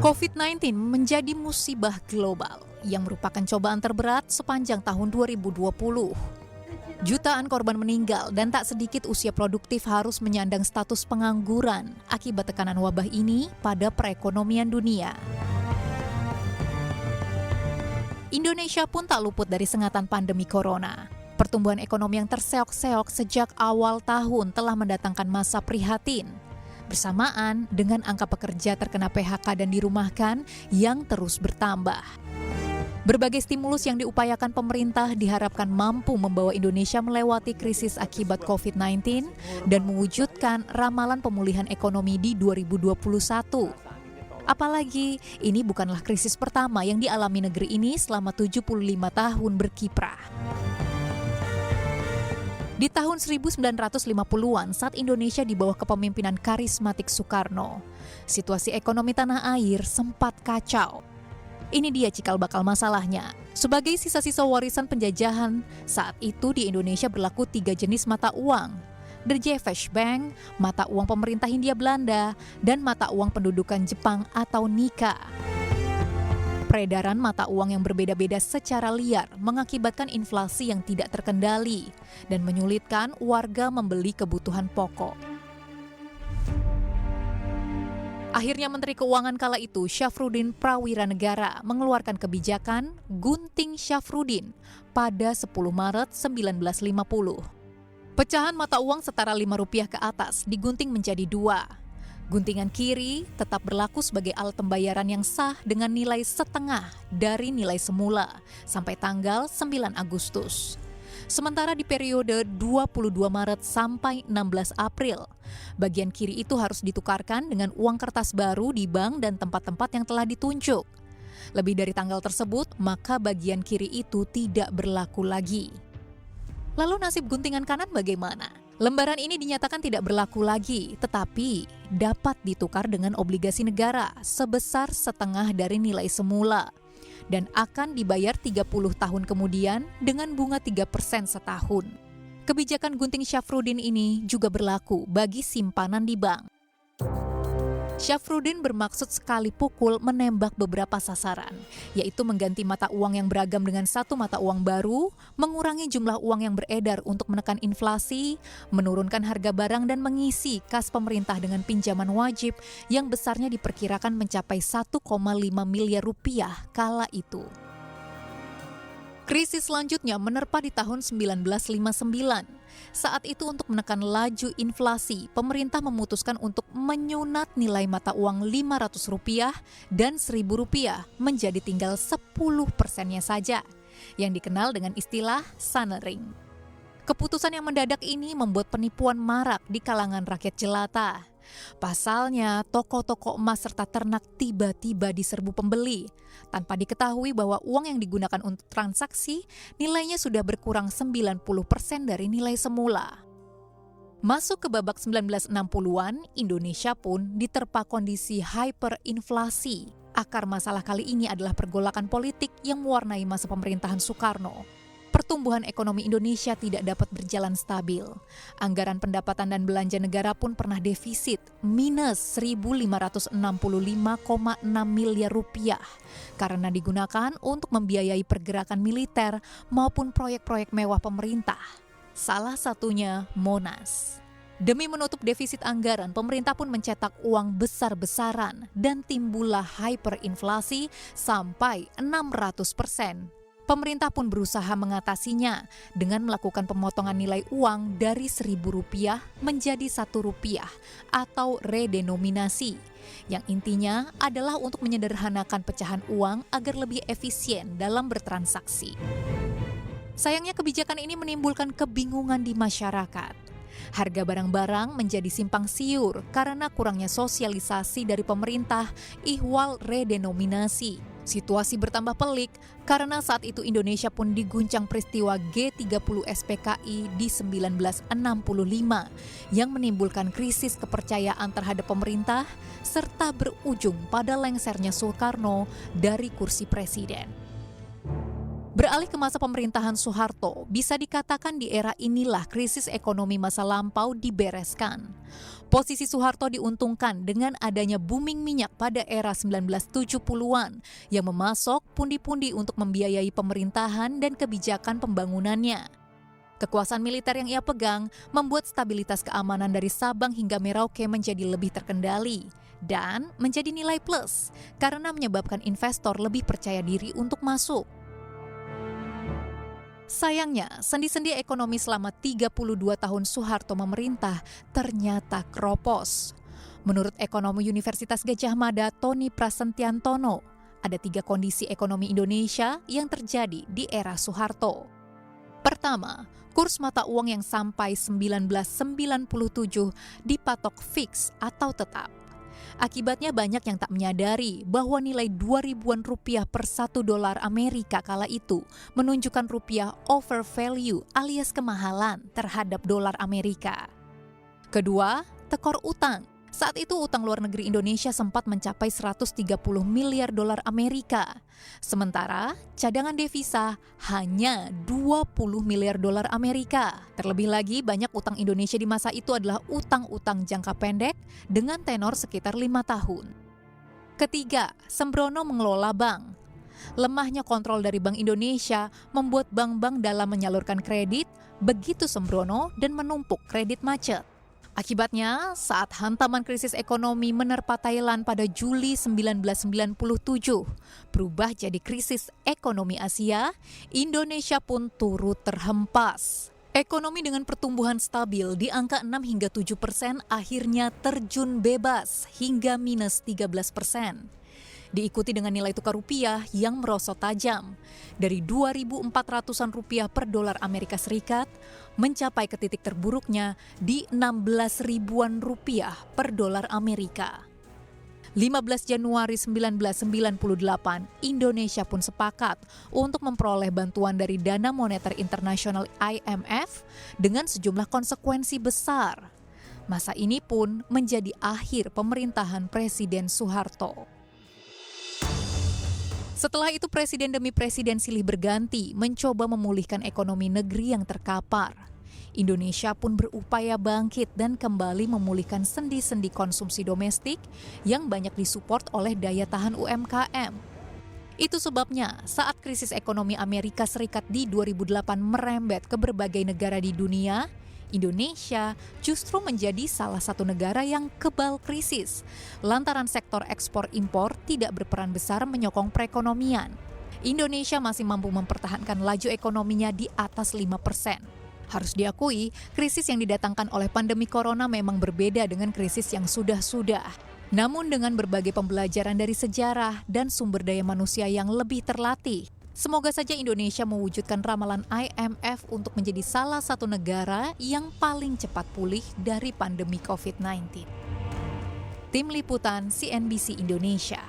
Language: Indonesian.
COVID-19 menjadi musibah global yang merupakan cobaan terberat sepanjang tahun 2020. Jutaan korban meninggal dan tak sedikit usia produktif harus menyandang status pengangguran akibat tekanan wabah ini pada perekonomian dunia. Indonesia pun tak luput dari sengatan pandemi corona. Pertumbuhan ekonomi yang terseok-seok sejak awal tahun telah mendatangkan masa prihatin. Bersamaan dengan angka pekerja terkena PHK dan dirumahkan yang terus bertambah. Berbagai stimulus yang diupayakan pemerintah diharapkan mampu membawa Indonesia melewati krisis akibat COVID-19 dan mewujudkan ramalan pemulihan ekonomi di 2021. Apalagi ini bukanlah krisis pertama yang dialami negeri ini selama 75 tahun berkiprah. Di tahun 1950-an saat Indonesia di bawah kepemimpinan karismatik Soekarno, situasi ekonomi tanah air sempat kacau. Ini dia cikal bakal masalahnya. Sebagai sisa-sisa warisan penjajahan, saat itu di Indonesia berlaku 3 jenis mata uang. Derjevsh Bank, mata uang pemerintah Hindia Belanda, dan mata uang pendudukan Jepang atau Nika. Peredaran mata uang yang berbeda-beda secara liar mengakibatkan inflasi yang tidak terkendali dan menyulitkan warga membeli kebutuhan pokok. Akhirnya Menteri Keuangan kala itu, Syafruddin Prawiranegara, mengeluarkan kebijakan Gunting Syafruddin pada 10 Maret 1950. Pecahan mata uang setara Rp5 ke atas digunting menjadi 2. Guntingan kiri tetap berlaku sebagai alat pembayaran yang sah dengan nilai setengah dari nilai semula sampai tanggal 9 Agustus. Sementara di periode 22 Maret sampai 16 April, bagian kiri itu harus ditukarkan dengan uang kertas baru di bank dan tempat-tempat yang telah ditunjuk. Lebih dari tanggal tersebut, maka bagian kiri itu tidak berlaku lagi. Lalu nasib guntingan kanan bagaimana? Lembaran ini dinyatakan tidak berlaku lagi, tetapi dapat ditukar dengan obligasi negara sebesar setengah dari nilai semula dan akan dibayar 30 tahun kemudian dengan bunga 3% setahun. Kebijakan Gunting Syafruddin ini juga berlaku bagi simpanan di bank. Syafruddin bermaksud sekali pukul menembak beberapa sasaran, yaitu mengganti mata uang yang beragam dengan satu mata uang baru, mengurangi jumlah uang yang beredar untuk menekan inflasi, menurunkan harga barang dan mengisi kas pemerintah dengan pinjaman wajib yang besarnya diperkirakan mencapai 1,5 miliar rupiah kala itu. Krisis selanjutnya menerpa di tahun 1959. Saat itu untuk menekan laju inflasi, pemerintah memutuskan untuk menyunat nilai mata uang Rp500 dan Rp1.000 menjadi tinggal 10%-nya saja, yang dikenal dengan istilah sanering. Keputusan yang mendadak ini membuat penipuan marak di kalangan rakyat jelata. Pasalnya, toko-toko emas serta ternak tiba-tiba diserbu pembeli, tanpa diketahui bahwa uang yang digunakan untuk transaksi nilainya sudah berkurang 90% dari nilai semula. Masuk ke babak 1960-an, Indonesia pun diterpa kondisi hyperinflasi. Akar masalah kali ini adalah pergolakan politik yang mewarnai masa pemerintahan Soekarno. Pertumbuhan ekonomi Indonesia tidak dapat berjalan stabil. Anggaran pendapatan dan belanja negara pun pernah defisit minus Rp1.565,6 miliar karena digunakan untuk membiayai pergerakan militer maupun proyek-proyek mewah pemerintah. Salah satunya Monas. Demi menutup defisit anggaran, pemerintah pun mencetak uang besar-besaran dan timbullah hyperinflasi sampai 600%. Pemerintah pun berusaha mengatasinya dengan melakukan pemotongan nilai uang dari Rp1.000 menjadi Rp1 atau redenominasi, yang intinya adalah untuk menyederhanakan pecahan uang agar lebih efisien dalam bertransaksi. Sayangnya kebijakan ini menimbulkan kebingungan di masyarakat. Harga barang-barang menjadi simpang siur karena kurangnya sosialisasi dari pemerintah ihwal redenominasi. Situasi bertambah pelik karena saat itu Indonesia pun diguncang peristiwa G30 SPKI di 1965 yang menimbulkan krisis kepercayaan terhadap pemerintah serta berujung pada lengsernya Soekarno dari kursi presiden. Beralih ke masa pemerintahan Soeharto, bisa dikatakan di era inilah krisis ekonomi masa lampau dibereskan. Posisi Soeharto diuntungkan dengan adanya booming minyak pada era 1970-an yang memasok pundi-pundi untuk membiayai pemerintahan dan kebijakan pembangunannya. Kekuasaan militer yang ia pegang membuat stabilitas keamanan dari Sabang hingga Merauke menjadi lebih terkendali dan menjadi nilai plus karena menyebabkan investor lebih percaya diri untuk masuk. Sayangnya, sendi-sendi ekonomi selama 32 tahun Soeharto memerintah ternyata keropos. Menurut ekonom Universitas Gadjah Mada Tony Prasentiantono, ada 3 kondisi ekonomi Indonesia yang terjadi di era Soeharto. Pertama, kurs mata uang yang sampai 1997 dipatok fix atau tetap. Akibatnya banyak yang tak menyadari bahwa nilai 2.000-an rupiah per $1 Amerika kala itu menunjukkan rupiah over value alias kemahalan terhadap dolar Amerika. Kedua, tekor utang. Saat itu utang luar negeri Indonesia sempat mencapai 130 miliar dolar Amerika. Sementara cadangan devisa hanya 20 miliar dolar Amerika. Terlebih lagi banyak utang Indonesia di masa itu adalah utang-utang jangka pendek dengan tenor sekitar 5 tahun. Ketiga, sembrono mengelola bank. Lemahnya kontrol dari Bank Indonesia membuat bank-bank dalam menyalurkan kredit begitu sembrono dan menumpuk kredit macet. Akibatnya, saat hantaman krisis ekonomi menerpa Thailand pada Juli 1997, berubah jadi krisis ekonomi Asia, Indonesia pun turut terhempas. Ekonomi dengan pertumbuhan stabil di angka 6 hingga 7% akhirnya terjun bebas hingga minus 13%. Diikuti dengan nilai tukar rupiah yang merosot tajam dari 2.400-an rupiah per dolar Amerika Serikat mencapai ke titik terburuknya di 16.000-an rupiah per dolar Amerika. 15 Januari 1998, Indonesia pun sepakat untuk memperoleh bantuan dari Dana Moneter Internasional IMF dengan sejumlah konsekuensi besar. Masa ini pun menjadi akhir pemerintahan Presiden Soeharto. Setelah itu presiden demi presiden silih berganti mencoba memulihkan ekonomi negeri yang terkapar. Indonesia pun berupaya bangkit dan kembali memulihkan sendi-sendi konsumsi domestik yang banyak disupport oleh daya tahan UMKM. Itu sebabnya saat krisis ekonomi Amerika Serikat di 2008 merembet ke berbagai negara di dunia, Indonesia justru menjadi salah satu negara yang kebal krisis, lantaran sektor ekspor-impor tidak berperan besar menyokong perekonomian. Indonesia masih mampu mempertahankan laju ekonominya di atas 5%. Harus diakui, krisis yang didatangkan oleh pandemi corona memang berbeda dengan krisis yang sudah-sudah. Namun dengan berbagai pembelajaran dari sejarah dan sumber daya manusia yang lebih terlatih, semoga saja Indonesia mewujudkan ramalan IMF untuk menjadi salah satu negara yang paling cepat pulih dari pandemi COVID-19. Tim Liputan CNBC Indonesia.